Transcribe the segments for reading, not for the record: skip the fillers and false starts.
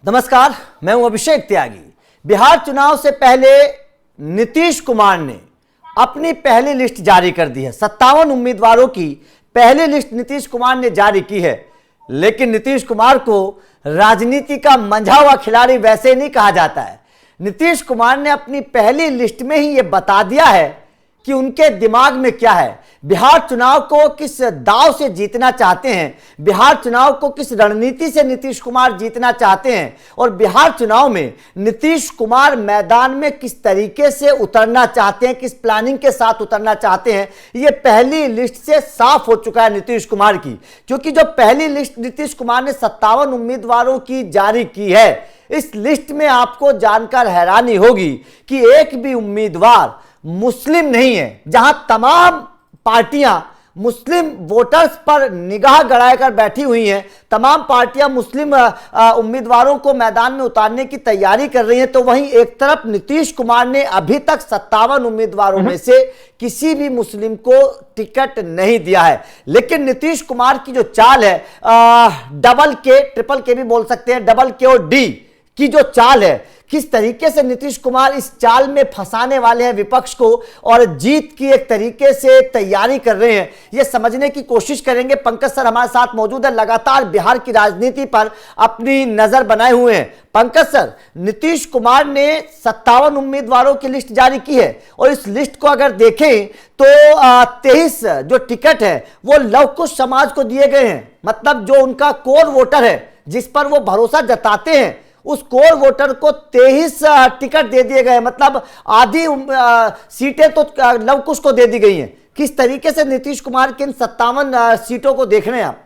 नमस्कार, मैं हूं अभिषेक त्यागी। बिहार चुनाव से पहले नीतीश कुमार ने अपनी पहली लिस्ट जारी कर दी है। 57 उम्मीदवारों की पहली लिस्ट नीतीश कुमार ने जारी की है। लेकिन नीतीश कुमार को राजनीति का मंझा हुआ खिलाड़ी वैसे नहीं कहा जाता है। नीतीश कुमार ने अपनी पहली लिस्ट में ही यह बता दिया है कि उनके दिमाग में क्या है, बिहार चुनाव को किस दाव से जीतना चाहते हैं, बिहार चुनाव को किस रणनीति से नीतीश कुमार जीतना चाहते हैं और बिहार चुनाव में नीतीश कुमार मैदान में किस तरीके से उतरना चाहते हैं, किस प्लानिंग के साथ उतरना चाहते हैं। ये पहली लिस्ट से साफ हो चुका है नीतीश कुमार की, क्योंकि जो पहली लिस्ट नीतीश कुमार ने 57 उम्मीदवारों की जारी की है, इस लिस्ट में आपको जानकर हैरानी होगी कि एक भी उम्मीदवार मुस्लिम नहीं है। जहां तमाम पार्टियां मुस्लिम वोटर्स पर निगाह गड़ाकर बैठी हुई हैं, तमाम पार्टियां मुस्लिम उम्मीदवारों को मैदान में उतारने की तैयारी कर रही हैं, तो वहीं एक तरफ नीतीश कुमार ने अभी तक 57 उम्मीदवारों में से किसी भी मुस्लिम को टिकट नहीं दिया है। लेकिन नीतीश कुमार की जो चाल है, डबल के, ट्रिपल के भी बोल सकते हैं, डबल के और डी की जो चाल है, किस तरीके से नीतीश कुमार इस चाल में फंसाने वाले हैं विपक्ष को और जीत की एक तरीके से तैयारी कर रहे हैं, यह समझने की कोशिश करेंगे। पंकज सर हमारे साथ मौजूद है, लगातार बिहार की राजनीति पर अपनी नजर बनाए हुए हैं। पंकज सर, नीतीश कुमार ने 57 उम्मीदवारों की लिस्ट जारी की है और इस लिस्ट को अगर देखें तो 23 जो टिकट है वो लव कुश समाज को दिए गए हैं। मतलब जो उनका कोर वोटर है, जिस पर वो भरोसा जताते हैं, उस कोर वोटर को 23 टिकट दे दिए गए। मतलब आधी सीटें तो लव कुश को दे दी गई हैं। किस तरीके से नीतीश कुमार की इन 57 सीटों को देख रहे हैं आप?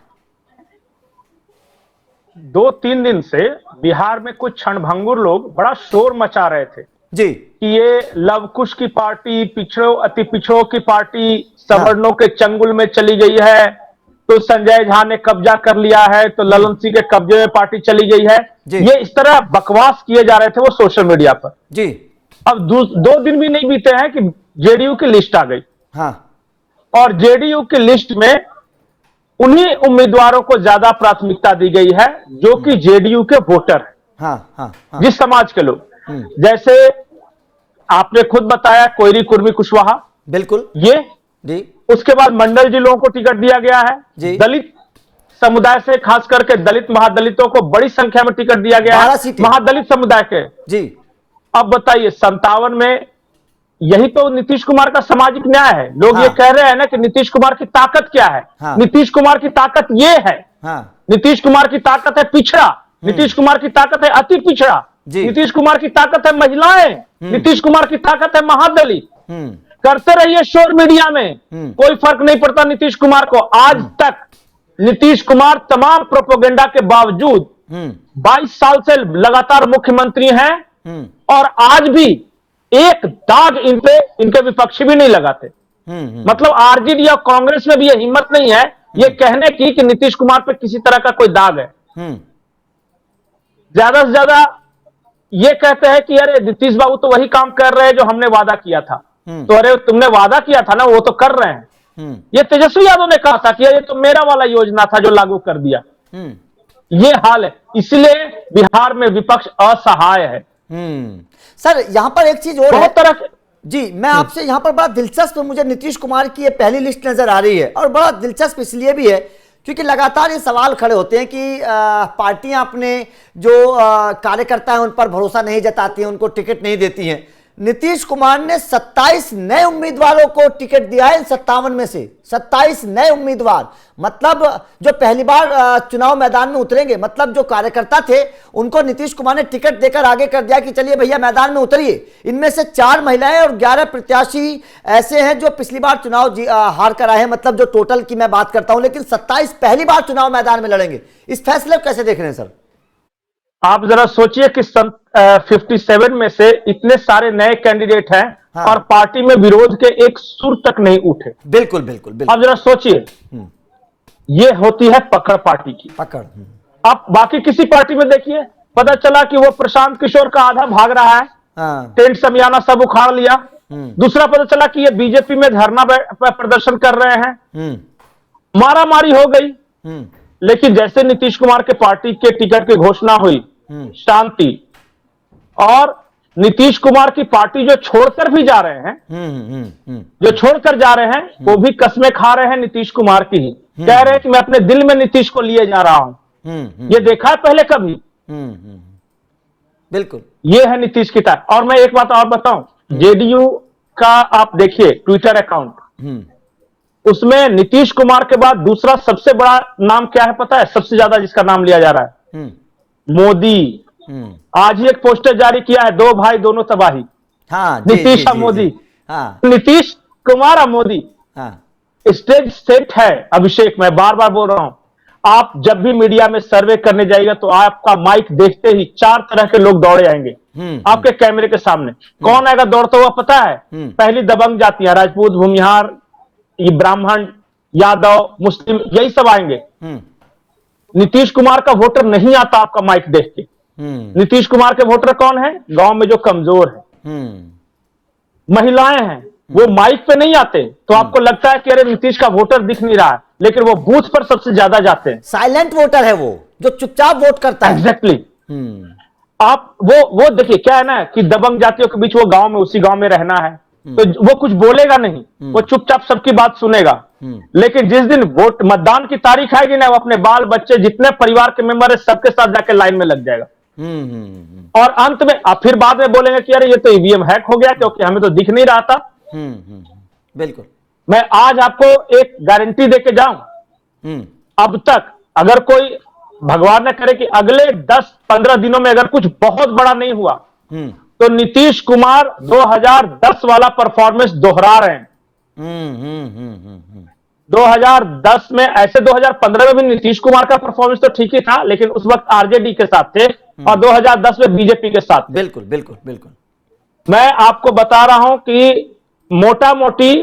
2-3 दिन से बिहार में कुछ क्षणभंगुर लोग बड़ा शोर मचा रहे थे जी कि ये लव कुश की पार्टी, पिछड़ों अति पिछड़ों की पार्टी सवर्णों के चंगुल में चली गई है, तो संजय झा ने कब्जा कर लिया है, तो ललन सिंह के कब्जे में पार्टी चली गई है। ये इस तरह बकवास किए जा रहे थे वो सोशल मीडिया पर जी। अब 2 दिन भी नहीं बीते हैं कि जेडीयू की लिस्ट आ गई। हाँ। और जेडीयू की लिस्ट में उन्हीं उम्मीदवारों को ज्यादा प्राथमिकता दी गई है जो कि जेडीयू के वोटर हैं। हाँ, हाँ, हाँ। जिस समाज के लोग, जैसे आपने खुद बताया, कोयरी कुर्मी कुशवाहा, बिल्कुल ये जी। उसके बाद मंडल जिलों को टिकट दिया गया है। दलित समुदाय से, खास करके दलित महादलितों को बड़ी संख्या में टिकट दिया गया है, महादलित समुदाय के जी। अब बताइए 57 में, यही तो नीतीश कुमार का सामाजिक न्याय है। लोग ये कह रहे हैं ना कि नीतीश कुमार की ताकत क्या है। नीतीश कुमार की ताकत ये है, नीतीश कुमार की ताकत है पिछड़ा, नीतीश कुमार की ताकत है अति पिछड़ा, नीतीश कुमार की ताकत है महिलाएं, नीतीश कुमार की ताकत है महादलित। करते रहिए शोर मीडिया में, कोई फर्क नहीं पड़ता नीतीश कुमार को। आज तक नीतीश कुमार तमाम प्रोपेगेंडा के बावजूद 22 साल से लगातार मुख्यमंत्री हैं और आज भी एक दाग इनके विपक्षी भी नहीं लगाते। मतलब आरजेडी या कांग्रेस में भी यह हिम्मत नहीं है ये कहने की कि नीतीश कुमार पे किसी तरह का कोई दाग है। ज्यादा से ज्यादा ये कहते हैं कि अरे नीतीश बाबू तो वही काम कर रहे हैं जो हमने वादा किया था। तो अरे तुमने वादा किया था ना, वो तो कर रहे हैं। ये तेजस्वी यादव ने कहा था कि ये तो मेरा वाला योजना था जो लागू कर दिया। ये हाल है, इसलिए बिहार में विपक्ष असहाय है। सर यहां पर एक चीज और बहुत तरह जी, मैं आपसे यहां पर बड़ा दिलचस्प मुझे नीतीश कुमार की ये पहली लिस्ट नजर आ रही है और बड़ा दिलचस्प इसलिए भी है क्योंकि लगातार ये सवाल खड़े होते हैं कि पार्टियां अपने जो कार्यकर्ता हैं उन पर भरोसा नहीं जताती हैं, उनको टिकट नहीं देती हैं। नीतीश कुमार ने 27 नए उम्मीदवारों को टिकट दिया है। 57 में से 27 नए उम्मीदवार, मतलब जो पहली बार चुनाव मैदान में उतरेंगे। मतलब जो कार्यकर्ता थे उनको नीतीश कुमार ने टिकट देकर आगे कर दिया कि चलिए भैया मैदान में उतरिए। इनमें से 4 महिलाएं और 11 प्रत्याशी ऐसे हैं जो पिछली बार चुनाव हार कर आए हैं। मतलब जो टोटल की मैं बात करता हूं, लेकिन 27 पहली बार चुनाव मैदान में लड़ेंगे। इस फैसले को कैसे देख रहे हैं सर? आप जरा सोचिए कि 57 में से इतने सारे नए कैंडिडेट हैं और पार्टी में विरोध के एक सुर तक नहीं उठे। बिल्कुल बिल्कुल, बिल्कुल। आप जरा सोचिए, ये होती है पकड़ पार्टी की पकड़। आप बाकी किसी पार्टी में देखिए, पता चला कि वो प्रशांत किशोर का आधा भाग रहा है, टेंट समियाना सब उखाड़ लिया। दूसरा पता चला कि ये बीजेपी में धरना प्रदर्शन कर रहे हैं, मारा मारी हो गई। लेकिन जैसे नीतीश कुमार के पार्टी के टिकट की घोषणा हुई, शांति, और नीतीश कुमार की पार्टी जो छोड़कर भी जा रहे हैं, जो छोड़कर जा रहे हैं, वो भी कस्में खा रहे हैं नीतीश कुमार की ही, कह रहे हैं कि मैं अपने दिल में नीतीश को लिए जा रहा हूं। ये देखा है पहले कभी? बिल्कुल, ये है नीतीश की ताकत। और मैं एक बात और बताऊं, जेडीयू का आप देखिए ट्विटर अकाउंट, उसमें नीतीश कुमार के बाद दूसरा सबसे बड़ा नाम क्या है पता है? सबसे ज्यादा जिसका नाम लिया जा रहा है, मोदी। आज ही एक पोस्टर जारी किया है, दो भाई दोनों तबाही। हाँ, नीतीश और मोदी। हाँ, नीतीश कुमार और मोदी। हाँ, स्टेज सेट है। अभिषेक, मैं बार बार बोल रहा हूं, आप जब भी मीडिया में सर्वे करने जाइएगा तो आपका माइक देखते ही 4 तरह के लोग दौड़े आएंगे आपके कैमरे के सामने। कौन आएगा दौड़ता हुआ पता है? पहली दबंग जातियां, राजपूत, भूमिहार, ये ब्राह्मण, यादव, मुस्लिम, यही सब आएंगे। नीतीश कुमार का वोटर नहीं आता आपका माइक देख के। नीतीश कुमार के वोटर कौन है? गांव में जो कमजोर है, महिलाएं हैं, वो माइक पे नहीं आते, तो आपको लगता है कि अरे नीतीश का वोटर दिख नहीं रहा है, लेकिन वो बूथ पर सबसे ज्यादा जाते हैं। साइलेंट वोटर है वो, जो चुपचाप वोट करता है। एग्जैक्टली। आप वो देखिए क्या है ना, कि दबंग जातियों के बीच वो गांव में, उसी गांव में रहना है, तो वो कुछ बोलेगा नहीं, वो चुपचाप सबकी बात सुनेगा। लेकिन जिस दिन वोट मतदान की तारीख आएगी ना, वो अपने बाल बच्चे जितने परिवार के मेंबर है सबके साथ जाके लाइन में लग जाएगा। और अंत में आप फिर बाद में बोलेंगे कि अरे ये तो ईवीएम हैक हो गया, क्योंकि हमें तो दिख नहीं रहा था। बिल्कुल। मैं आज आपको एक गारंटी देके जाऊं, अब तक अगर कोई, भगवान न करे कि अगले 10-15 दिनों में अगर कुछ बहुत बड़ा नहीं हुआ, तो नीतीश कुमार 2010 वाला परफॉर्मेंस दोहरा रहे हैं। 2010 में, ऐसे 2015 में भी नीतीश कुमार का परफॉर्मेंस तो ठीक ही था, लेकिन उस वक्त आरजेडी के साथ थे, और 2010 में बीजेपी के साथ थे। बिल्कुल बिल्कुल बिल्कुल। मैं आपको बता रहा हूं कि मोटा मोटी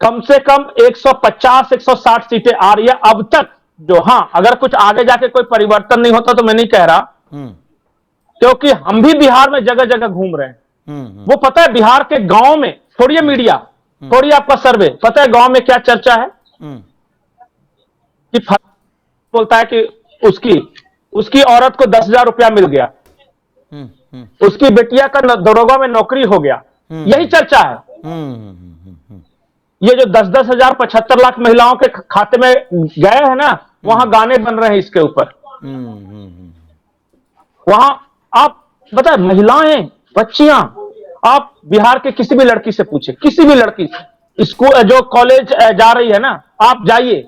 कम से कम 150-160 सीटें आ रही है अब तक। जो, हाँ, अगर कुछ आगे जाके कोई परिवर्तन नहीं होता तो मैं नहीं कह रहा, क्योंकि हम भी बिहार में जगह जगह घूम रहे हैं। वो पता है बिहार के गांव में, छोड़िए मीडिया, छोड़िए आपका सर्वे, पता है गांव में क्या चर्चा है? कि बोलता है कि उसकी औरत को 10,000 रुपया मिल गया, उसकी बेटिया का दरोगा में नौकरी हो गया, यही चर्चा है। ये जो 10-10 हजार 75 लाख महिलाओं के खाते में गए हैं ना, वहां गाने बन रहे हैं इसके ऊपर। वहां आप बताए, महिलाएं, बच्चियां, आप बिहार के किसी भी लड़की से पूछे, किसी भी लड़की से, स्कूल जो कॉलेज जा रही है ना, आप जाइए,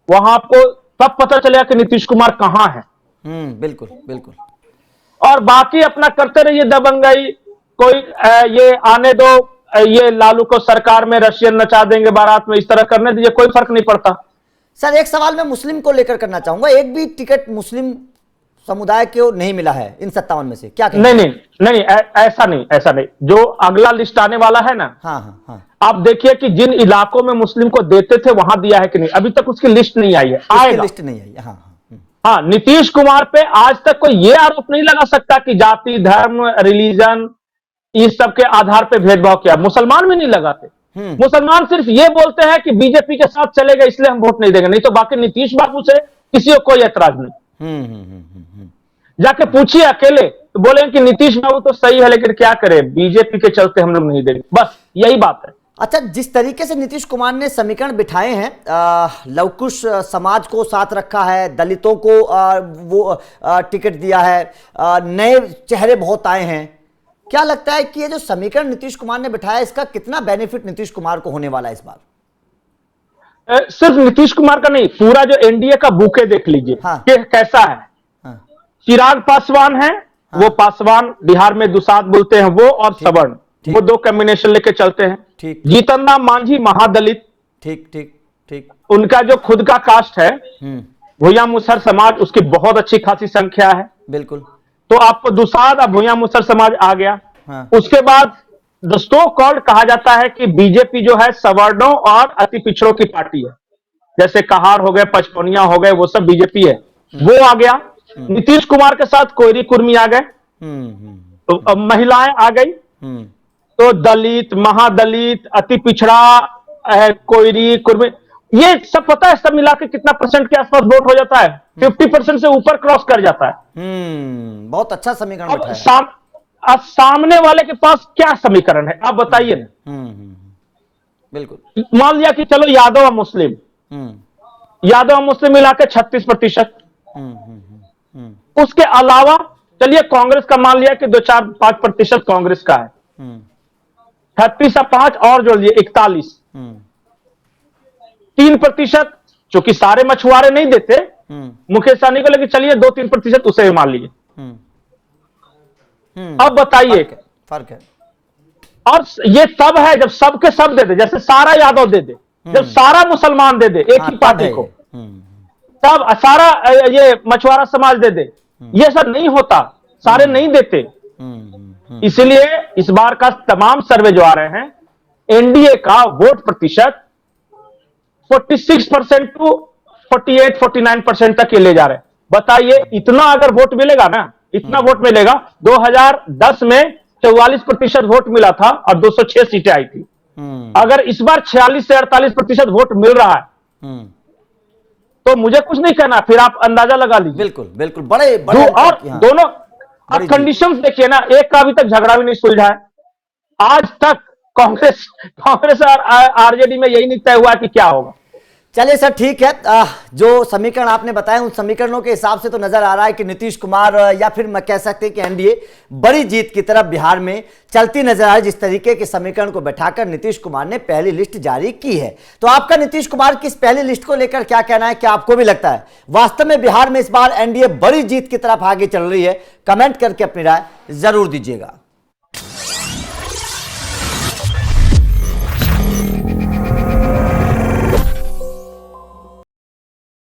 वहां आपको तब पता चलेगा कि नीतीश कुमार कहां है। बिल्कुल बिल्कुल। और बाकी अपना करते रहिए दबंगाई, कोई ये आने दो, ये लालू को सरकार में रशियन नचा देंगे बारात में, इस तरह करने दीजिए, कोई फर्क नहीं पड़ता। सर एक सवाल मैं मुस्लिम को लेकर करना चाहूंगा, एक भी टिकट मुस्लिम समुदाय को नहीं मिला है इन 57 में से, क्या नहीं नहीं नहीं, ऐसा नहीं। जो अगला लिस्ट आने वाला है ना, हाँ, आप देखिए कि जिन इलाकों में मुस्लिम को देते थे वहां दिया है कि नहीं, अभी तक उसकी लिस्ट नहीं आई है, आएगा। लिस्ट नहीं आई, हाँ, नीतीश कुमार पे आज तक कोई ये आरोप नहीं लगा सकता कि जाति, धर्म, रिलीजन, इस सब के आधार पे भेदभाव किया। मुसलमान भी नहीं लगाते। मुसलमान सिर्फ ये बोलते हैं कि बीजेपी के साथ चलेगा इसलिए हम वोट नहीं देंगे, नहीं तो बाकी नीतीश बाबू से किसी को कोई ऐतराज नहीं। जाके पूछिए अकेले तो बोलेंगे कि नीतीश बाबू तो सही है, लेकिन क्या करें, बीजेपी के चलते हम लोग नहीं देंगे, बस यही बात है। अच्छा, जिस तरीके से नीतीश कुमार ने समीकरण बिठाए हैं, लवकुश समाज को साथ रखा है, दलितों को वो टिकट दिया है, नए चेहरे बहुत आए हैं, क्या लगता है कि ये जो समीकरण नीतीश कुमार ने बिठाया, इसका कितना बेनिफिट नीतीश कुमार को होने वाला है इस बार? सिर्फ नीतीश कुमार का नहीं, पूरा जो एनडीए का बुके देख लीजिए। हाँ। कि कैसा है। हाँ। चिराग पासवान है। हाँ। वो पासवान बिहार में दुसाध बोलते हैं वो, और सवर्ण, वो 2 कॉम्बिनेशन लेके चलते हैं। ठीक। जीतन राम मांझी महादलित। ठीक। उनका जो खुद का कास्ट है, भूया मुसहर समाज, उसकी बहुत अच्छी खासी संख्या है। बिल्कुल। तो आपको दुसाध और भूया मुसहर समाज आ गया। हाँ। उसके बाद दोस्तों कॉल्ड कहा जाता है कि बीजेपी जो है सवर्णों और अति पिछड़ों की पार्टी है, जैसे कहार हो गए, पचपौनिया हो गए, वो सब बीजेपी है, वो आ गया। नीतीश कुमार के साथ कोयरी कुर्मी आ गए, तो महिलाएं आ गई, तो दलित, महादलित, अति पिछड़ा, कोयरी कुर्मी, ये सब पता है, सब मिला के कितना परसेंट के आसपास वोट हो जाता है? 50% से ऊपर क्रॉस कर जाता है। बहुत अच्छा समीकरण अब बैठाया। अब सामने वाले के पास क्या समीकरण है, आप बताइए ना। बिल्कुल। मान लिया कि चलो यादव और मुस्लिम, यादव और मुस्लिम मिला के 36%। उसके अलावा चलिए कांग्रेस का मान लिया कि 2-4-5% कांग्रेस का है, 36 और 5 और जोड़ लिए 41। 3% चूंकि सारे मछुआरे नहीं देते मुकेश सहनी को, लेकिन चलिए 2-3% उसे भी मान लीजिए। अब बताइए, फर्क है। और ये तब है जब सबके सब दे दे, जैसे सारा यादव दे दे, जब सारा मुसलमान दे दे एक ही पार्टी को, तब सारा ये मछुआरा समाज दे दे। ये सब नहीं होता, सारे नहीं देते। इसलिए इस बार का तमाम सर्वे जो आ रहे हैं, एनडीए का वोट प्रतिशत 46% टू 48-49% तक ये ले जा रहे हैं। बताइए, इतना अगर वोट मिलेगा ना, इतना वोट मिलेगा। 2010 में 44% वोट मिला था और 206 सीटें आई थी। अगर इस बार 46 से 48% वोट मिल रहा है तो मुझे कुछ नहीं कहना, फिर आप अंदाजा लगा लीजिए। बिल्कुल बिल्कुल, बड़े बड़े और दोनों अब कंडीशंस देखिए ना, एक का अभी तक झगड़ा भी नहीं सुलझा है आज तक। कांग्रेस और आरजेडी में यही नहीं तय हुआ कि क्या होगा। चलिए सर, ठीक है। जो समीकरण आपने बताए उन समीकरणों के हिसाब से तो नजर आ रहा है कि नीतीश कुमार या फिर मैं कह सकते हैं कि एनडीए बड़ी जीत की तरफ बिहार में चलती नजर आ रही है, जिस तरीके के समीकरण को बैठाकर नीतीश कुमार ने पहली लिस्ट जारी की है। तो आपका नीतीश कुमार की इस पहली लिस्ट को लेकर क्या कहना है? क्या आपको भी लगता है वास्तव में बिहार में इस बार एनडीए बड़ी जीत की तरफ आगे चल रही है? कमेंट करके अपनी राय जरूर दीजिएगा।